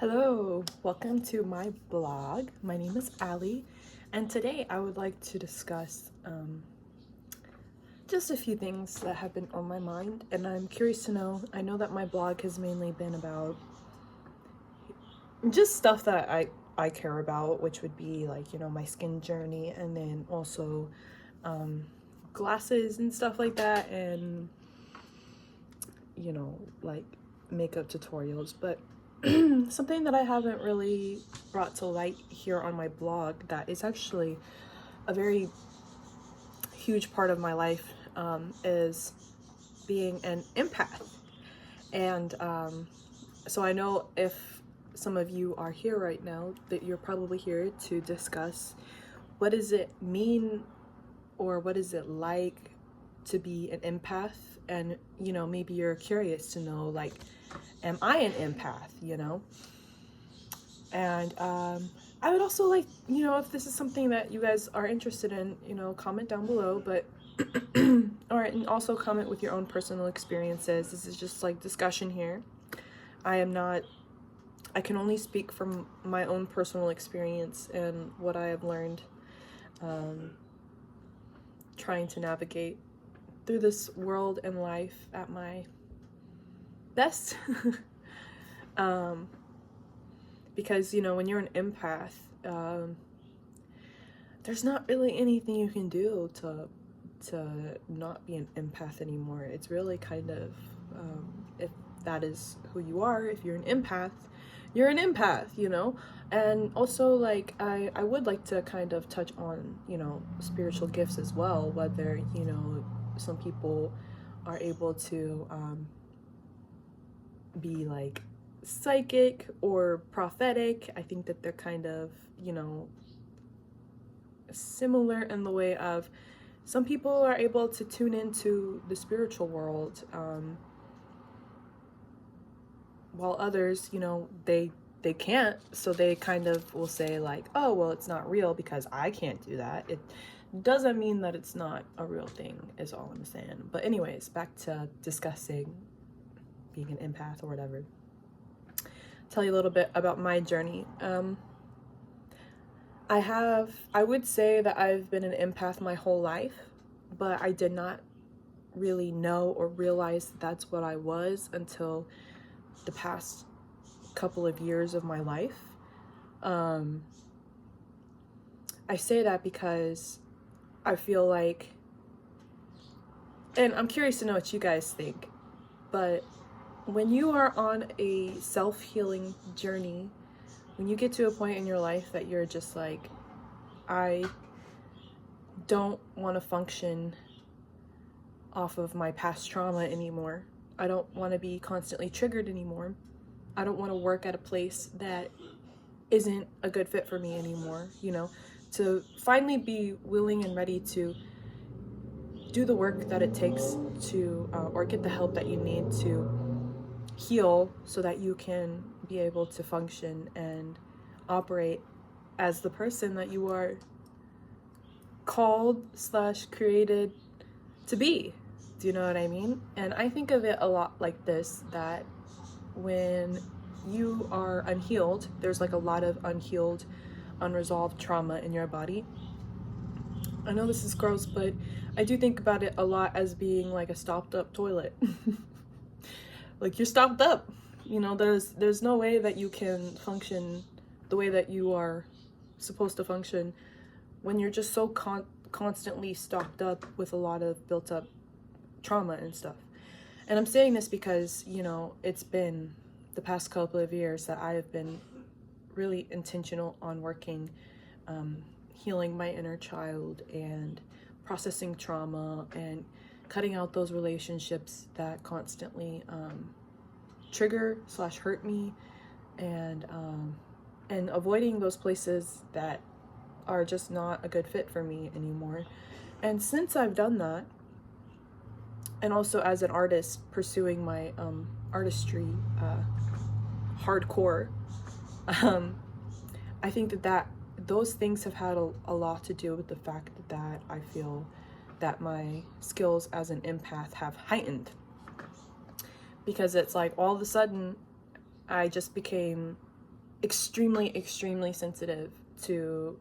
Hello, welcome to my blog. My name is Ali, and today I would like to discuss just a few things that have been on my mind, and I'm curious to know. I know that my blog has mainly been about just stuff that I care about, which would be like, my skin journey, and then also glasses and stuff like that, and like makeup tutorials. But something that I haven't really brought to light here on my blog that is actually a very huge part of my life is being an empath. And so I know if some of you are here right now that you're probably here to discuss what does it mean or what is it like to be an empath. And maybe you're curious to know, like, am I an empath, And I would also like, if this is something that you guys are interested in, comment down below, but and also comment with your own personal experiences. This is just like discussion here. I can only speak from my own personal experience and what I have learned trying to navigate through this world and life at my best. Because when you're an empath, there's not really anything you can do to not be an empath anymore. It's really kind of if that is who you are, if you're an empath, you're an empath, And also, like, I would like to kind of touch on spiritual gifts as well, whether some people are able to be like psychic or prophetic. I think that they're kind of similar in the way of some people are able to tune into the spiritual world, while others they can't, so they kind of will say like, oh well, it's not real because I can't do that. It doesn't mean that it's not a real thing, is all I'm saying. But anyways, back to discussing being an empath or whatever. Tell you a little bit about my journey. I would say that I've been an empath my whole life, but I did not really know or realize that's what I was until the past couple of years of my life. I say that because I feel like, and I'm curious to know what you guys think, but when you are on a self-healing journey, when you get to a point in your life that you're just like, I don't want to function off of my past trauma anymore. I don't want to be constantly triggered anymore. I don't want to work at a place that isn't a good fit for me anymore, to finally be willing and ready to do the work that it takes to, or get the help that you need to heal so that you can be able to function and operate as the person that you are called / created to be. Do you know what I mean? And I think of it a lot like this, that when you are unhealed, there's like a lot of unhealed, unresolved trauma in your body. I know this is gross, but I do think about it a lot as being like a stopped up toilet. Like, you're stopped up, there's no way that you can function the way that you are supposed to function when you're just so constantly stocked up with a lot of built up trauma and stuff. And I'm saying this because it's been the past couple of years that I have been really intentional on working, healing my inner child and processing trauma and cutting out those relationships that constantly trigger / hurt me, and avoiding those places that are just not a good fit for me anymore. And since I've done that, and also as an artist pursuing my artistry hardcore, I think that those things have had a lot to do with the fact that I feel that my skills as an empath have heightened. Because it's like all of a sudden I just became extremely, extremely sensitive to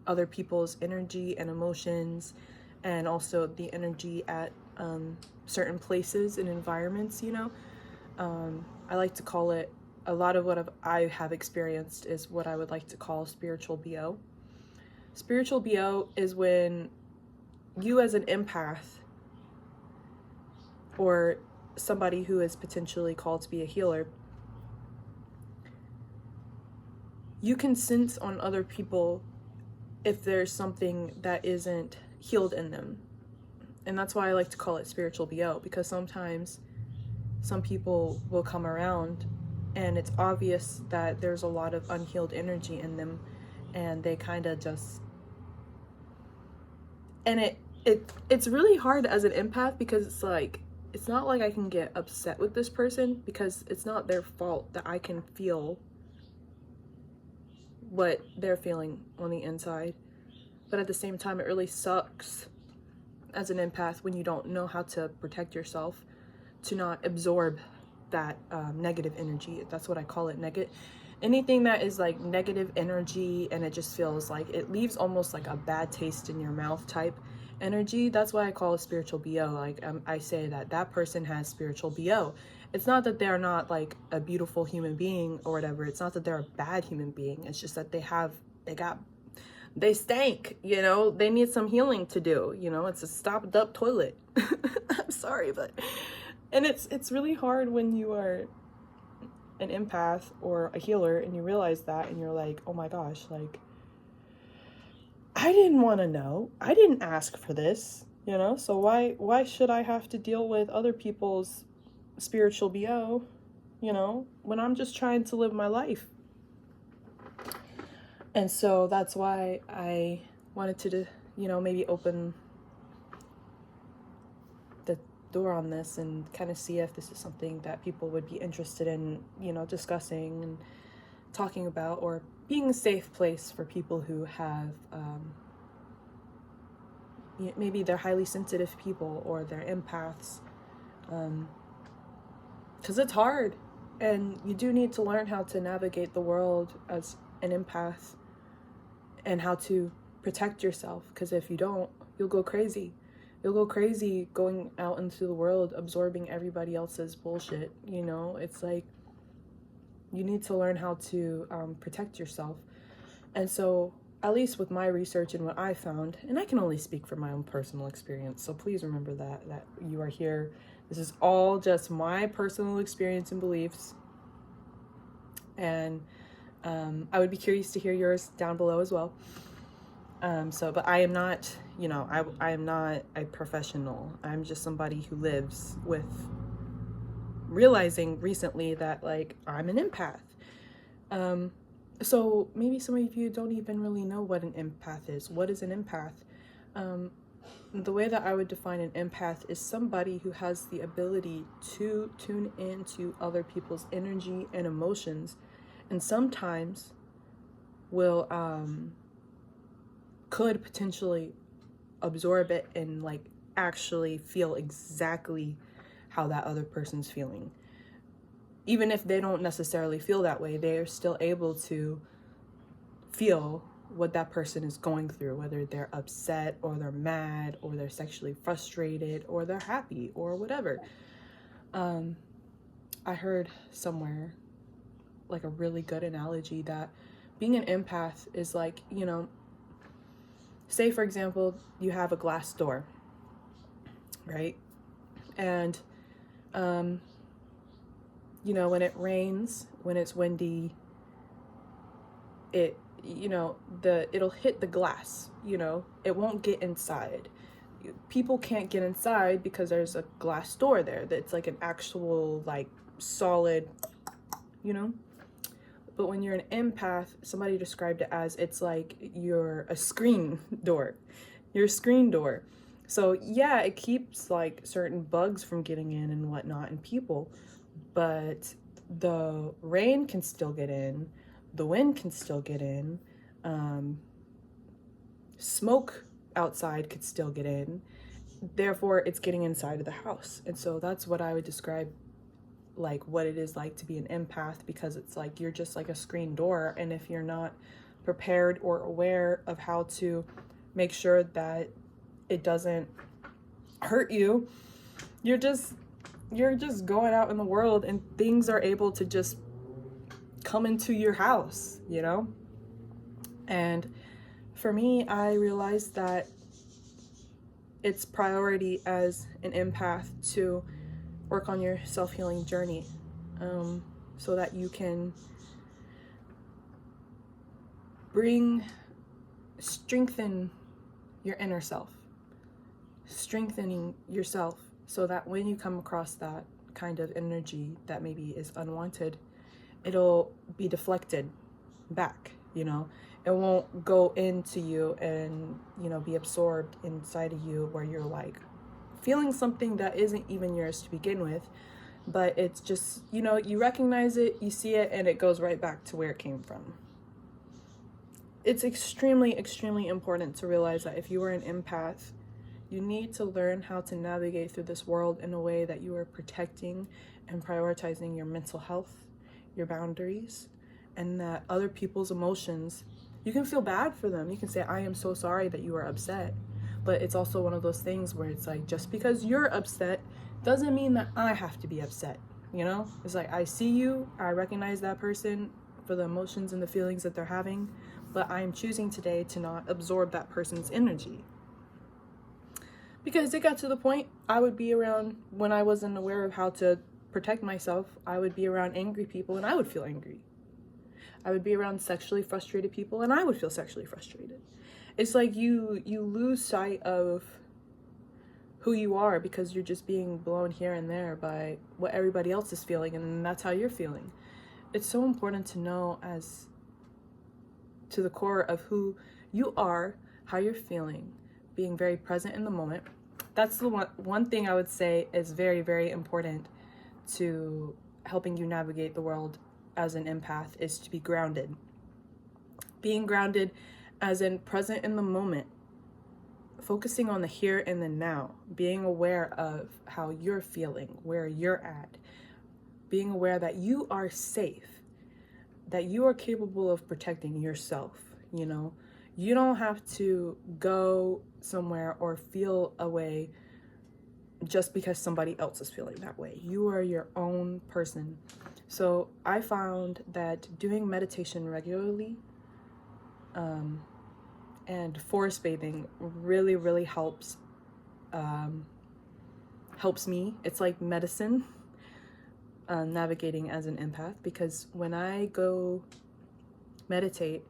other people's energy and emotions, and also the energy at certain places and environments, you know. I like to call it, a lot of what I have experienced is what I would like to call spiritual BO. Spiritual BO is when you as an empath, or somebody who is potentially called to be a healer, you can sense on other people if there's something that isn't healed in them. And that's why I like to call it spiritual BO, because sometimes some people will come around and it's obvious that there's a lot of unhealed energy in them, and they kind of just, and it's really hard as an empath, because it's like, it's not like I can get upset with this person, because it's not their fault that I can feel what they're feeling on the inside. But at the same time, it really sucks as an empath when you don't know how to protect yourself, to not absorb that negative energy. That's what I call it. Anything that is like negative energy, and it just feels like it leaves almost like a bad taste in your mouth type energy. That's why I call it spiritual BO. Like I say that person has spiritual BO. It's not that they're not like a beautiful human being or whatever. It's not that they're a bad human being. It's just that they stank, you know. They need some healing to do, you know. It's a stopped up toilet. I'm sorry, but, and it's really hard when you are an empath or a healer and you realize that, and you're like, oh my gosh, like, I didn't want to know. I didn't ask for this, you know. So why should I have to deal with other people's spiritual BO, you know, when I'm just trying to live my life? And so that's why I wanted to, you know, maybe open the door on this and kind of see if this is something that people would be interested in, you know, discussing and talking about, or being a safe place for people who have, maybe they're highly sensitive people, or they're empaths, because it's hard, and you do need to learn how to navigate the world as an empath, and how to protect yourself, because if you don't, you'll go crazy. You'll go crazy going out into the world, absorbing everybody else's bullshit, you know. It's like, you need to learn how to protect yourself. And so, at least with my research and what I found, and I can only speak from my own personal experience, so please remember that you are here. This is all just my personal experience and beliefs. And I would be curious to hear yours down below as well. But I am not, you know, I am not a professional. I'm just somebody who lives with realizing recently that, like, I'm an empath. So maybe some of you don't even really know what an empath is. What is an empath? The way that I would define an empath is somebody who has the ability to tune into other people's energy and emotions, and sometimes will could potentially absorb it and like actually feel exactly how that other person's feeling. Even if they don't necessarily feel that way, they are still able to feel what that person is going through, whether they're upset or they're mad or they're sexually frustrated or they're happy or whatever. I heard somewhere like a really good analogy that being an empath is like, you know, say for example, you have a glass door, right? And, you know, when it rains, when it's windy, it'll hit the glass, you know, it won't get inside. People can't get inside because there's a glass door there that's like an actual, like, solid, you know. But when you're an empath, somebody described it as, it's like you're a screen door. You're a screen door. So yeah, it keeps like certain bugs from getting in and whatnot, and people, but the rain can still get in, the wind can still get in, smoke outside could still get in, therefore it's getting inside of the house. And so that's what I would describe like what it is like to be an empath, because it's like you're just like a screen door, and if you're not prepared or aware of how to make sure that it doesn't hurt you, you're just going out in the world and things are able to just come into your house, you know? And for me, I realized that it's priority as an empath to work on your self-healing journey, so that you can strengthen your inner self, strengthening yourself, so that when you come across that kind of energy that maybe is unwanted, it'll be deflected back, you know? It won't go into you and, you know, be absorbed inside of you where you're like feeling something that isn't even yours to begin with, but it's just, you know, you recognize it, you see it, and it goes right back to where it came from. It's extremely, extremely important to realize that if you are an empath, you need to learn how to navigate through this world in a way that you are protecting and prioritizing your mental health, your boundaries, and that other people's emotions, you can feel bad for them. You can say, I am so sorry that you are upset. But it's also one of those things where it's like, just because you're upset doesn't mean that I have to be upset, you know? It's like, I see you, I recognize that person for the emotions and the feelings that they're having, but I am choosing today to not absorb that person's energy. Because it got to the point I would be around, when I wasn't aware of how to protect myself, I would be around angry people and I would feel angry. I would be around sexually frustrated people and I would feel sexually frustrated. It's like you lose sight of who you are because you're just being blown here and there by what everybody else is feeling, and that's how you're feeling. It's so important to know as to the core of who you are, how you're feeling, being very present in the moment. That's the one thing I would say is very, very important to helping you navigate the world as an empath, is to be grounded. Being grounded as in present in the moment, focusing on the here and the now, being aware of how you're feeling, where you're at, being aware that you are safe, that you are capable of protecting yourself, you know? You don't have to go somewhere or feel a way just because somebody else is feeling that way. You are your own person. So I found that doing meditation regularly and forest bathing really, really helps me. It's like medicine, navigating as an empath, because when I go meditate,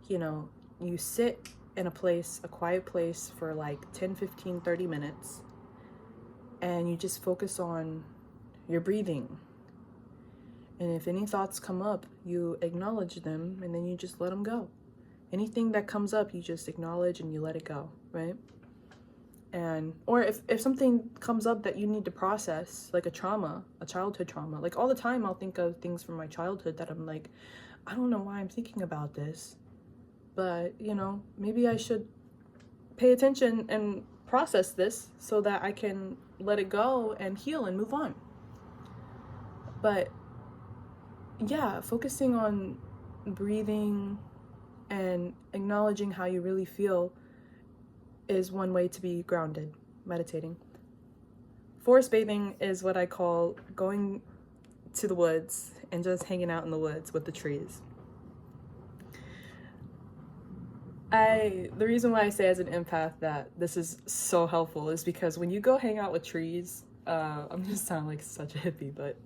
you know, you sit in a place, a quiet place for like 10, 15, 30 minutes, and you just focus on your breathing. And if any thoughts come up, you acknowledge them and then you just let them go. Anything that comes up, you just acknowledge and you let it go, right? And, or if something comes up that you need to process, like a trauma, a childhood trauma, like all the time I'll think of things from my childhood that I'm like, I don't know why I'm thinking about this, but, you know, maybe I should pay attention and process this so that I can let it go and heal and move on. But yeah, focusing on breathing and acknowledging how you really feel is one way to be grounded, meditating. Forest bathing is what I call going to the woods and just hanging out in the woods with the trees. The reason why I say as an empath that this is so helpful is because when you go hang out with trees, I'm gonna sound like such a hippie, but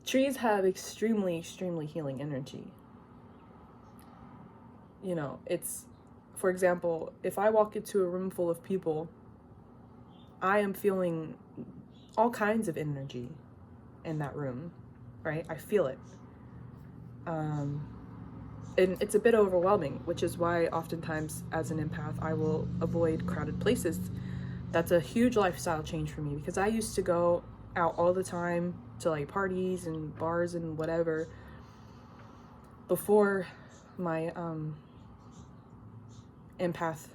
trees have extremely, extremely healing energy. You know, it's, for example, if I walk into a room full of people, I am feeling all kinds of energy in that room, right? I feel it. And it's a bit overwhelming, which is why oftentimes as an empath, I will avoid crowded places. That's a huge lifestyle change for me, because I used to go out all the time to like parties and bars and whatever before my empath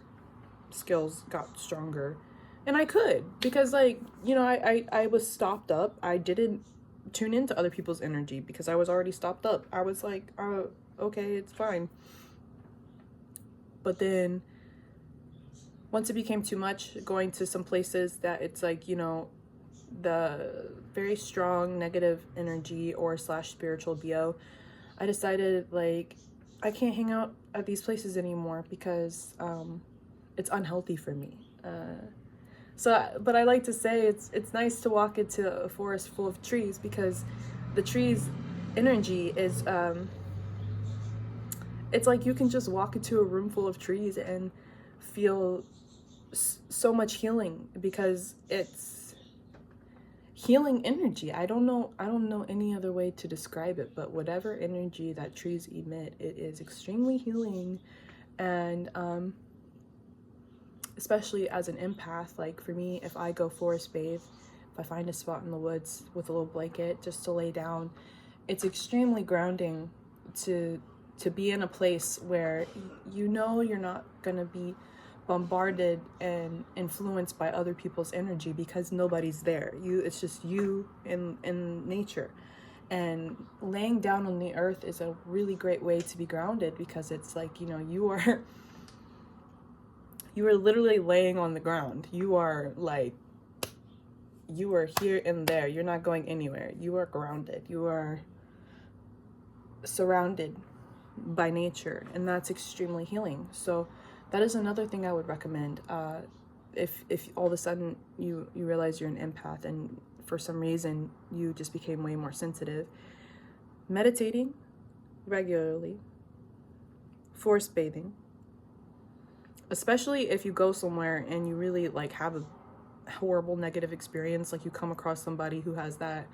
skills got stronger. And I could, because like, you know, I was stopped up. I didn't tune into other people's energy because I was already stopped up. I was like, oh, okay, it's fine. But then once it became too much, going to some places that it's like, you know, the very strong negative energy or slash spiritual BO, I decided like I can't hang out at these places anymore because it's unhealthy for me. But I like to say it's nice to walk into a forest full of trees because the trees' energy is it's like you can just walk into a room full of trees and feel so much healing because it's healing energy. I don't know any other way to describe it, but whatever energy that trees emit, it is extremely healing. And especially as an empath, like for me, if I go forest bathe, if I find a spot in the woods with a little blanket just to lay down, it's extremely grounding to be in a place where you know you're not gonna be bombarded and influenced by other people's energy because nobody's there. It's just you in nature. And laying down on the earth is a really great way to be grounded because it's like, you know, you are literally laying on the ground. You are here and there. You're not going anywhere. You are grounded. You are surrounded by nature, and that's extremely healing. So that is another thing I would recommend. If all of a sudden you realize you're an empath and for some reason you just became way more sensitive, meditating regularly, forest bathing, especially if you go somewhere and you really like have a horrible negative experience, like you come across somebody who has that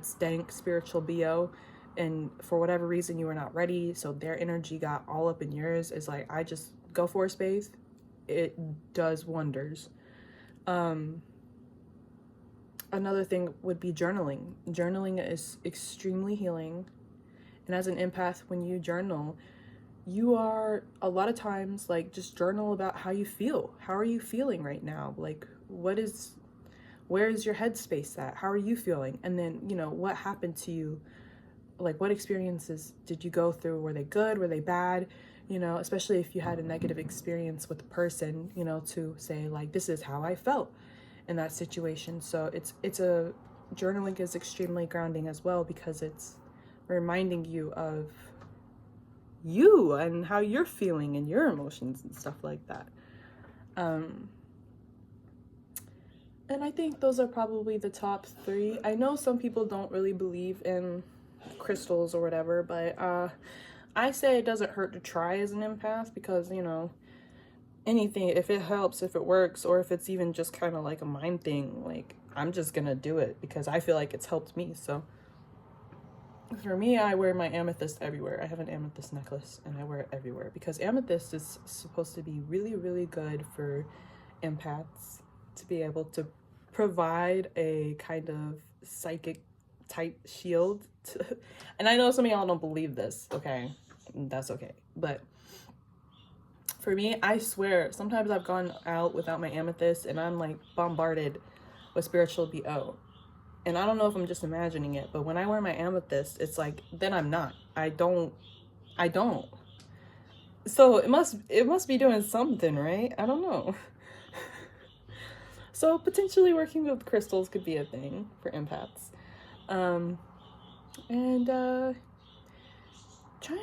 stank spiritual BO, and for whatever reason you were not ready, so their energy got all up in yours, is like, I just go forest bathe. It does wonders. Another thing would be journaling. Journaling is extremely healing. And as an empath, when you journal, you are a lot of times like just journal about how you feel. How are you feeling right now? Like where is your headspace at? How are you feeling? And then, you know, what happened to you? Like what experiences did you go through? Were they good? Were they bad? You know, especially if you had a negative experience with a person, you know, to say like, this is how I felt in that situation. So journaling is extremely grounding as well because it's reminding you of you and how you're feeling and your emotions and stuff like that. And I think those are probably the top 3. I know some people don't really believe in crystals or whatever, but I say it doesn't hurt to try as an empath because, you know, anything, if it helps, if it works, or if it's even just kind of like a mind thing, like I'm just gonna do it because I feel like it's helped me. So for me, I wear my amethyst everywhere. I have an amethyst necklace and I wear it everywhere because amethyst is supposed to be really, really good for empaths to be able to provide a kind of psychic type shield and I know some of y'all don't believe this, okay, that's okay, but for me, I swear sometimes I've gone out without my amethyst and I'm like bombarded with spiritual BO, and I don't know if I'm just imagining it, but when I wear my amethyst, it's like then I'm not, I don't, so it must be doing something, right? I don't know. So potentially working with crystals could be a thing for empaths. And trying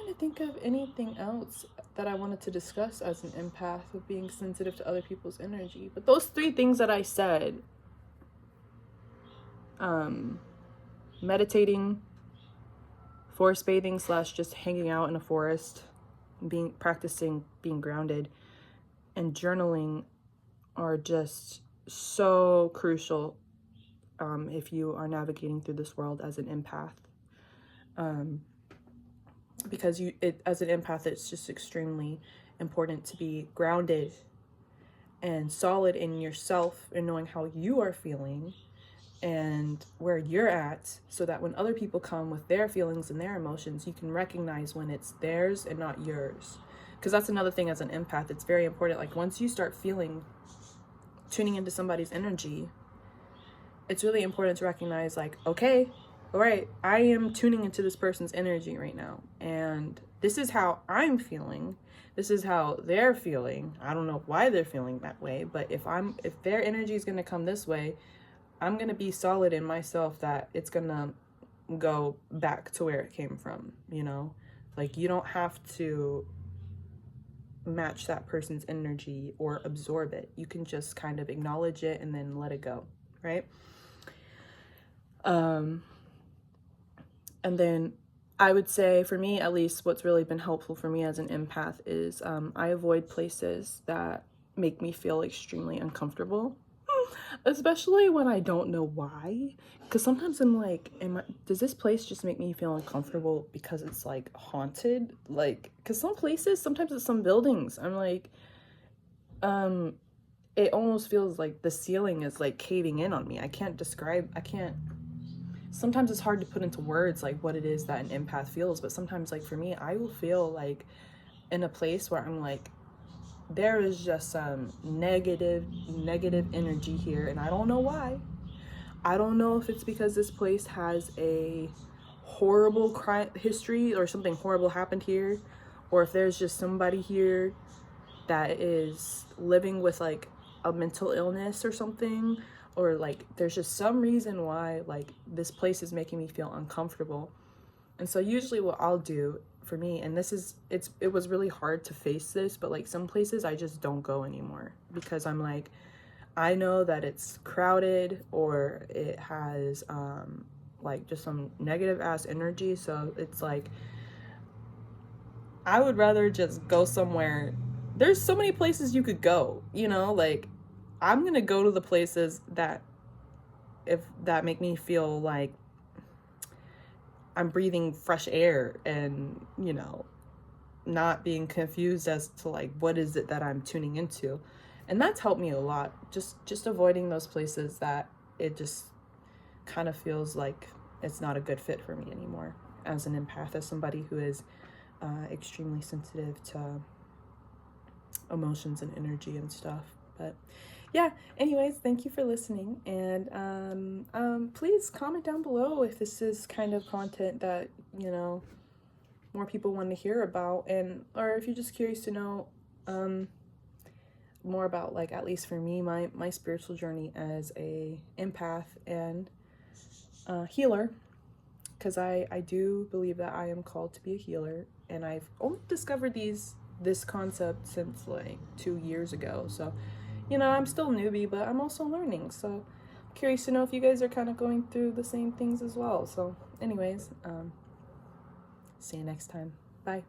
to think of anything else that I wanted to discuss as an empath of being sensitive to other people's energy. But those 3 things that I said, meditating, forest bathing / just hanging out in a forest, practicing being grounded, and journaling are just so crucial if you are navigating through this world as an empath, because as an empath, it's just extremely important to be grounded and solid in yourself and knowing how you are feeling and where you're at, so that when other people come with their feelings and their emotions, you can recognize when it's theirs and not yours. Because that's another thing as an empath, it's very important. Like once you start tuning into somebody's energy, it's really important to recognize like, okay, all right, I am tuning into this person's energy right now, and this is how I'm feeling. This is how they're feeling. I don't know why they're feeling that way, but if their energy is going to come this way, I'm going to be solid in myself that it's going to go back to where it came from, you know? Like, you don't have to match that person's energy or absorb it. You can just kind of acknowledge it and then let it go, right? And then I would say, for me at least, what's really been helpful for me as an empath is I avoid places that make me feel extremely uncomfortable, especially when I don't know why. Because sometimes I'm like, does this place just make me feel uncomfortable because it's like haunted? Like, because some places, sometimes it's some buildings, I'm like, it almost feels like the ceiling is like caving in on me. Sometimes it's hard to put into words like what it is that an empath feels, but sometimes, like for me, I will feel like in a place where I'm like, there is just some negative energy here, and I don't know why. I don't know if it's because this place has a horrible crime history or something horrible happened here, or if there's just somebody here that is living with like a mental illness or something, or like there's just some reason why like this place is making me feel uncomfortable. And so usually what I'll do for me, and it was really hard to face this, but like some places I just don't go anymore because I'm like, I know that it's crowded or it has like just some negative ass energy. So it's like, I would rather just go somewhere. There's so many places you could go, you know, like I'm gonna go to the places that make me feel like I'm breathing fresh air and, you know, not being confused as to like what is it that I'm tuning into. And that's helped me a lot. Just avoiding those places that it just kind of feels like it's not a good fit for me anymore as an empath, as somebody who is extremely sensitive to emotions and energy and stuff. But yeah, anyways, thank you for listening, and please comment down below if this is kind of content that, you know, more people want to hear about, and or if you're just curious to know more about, like, at least for me, my spiritual journey as a empath and healer, because I do believe that I am called to be a healer, and I've only discovered this concept since like 2 years ago. So, you know, I'm still newbie, but I'm also learning. So curious to know if you guys are kind of going through the same things as well. So anyways, see you next time. Bye.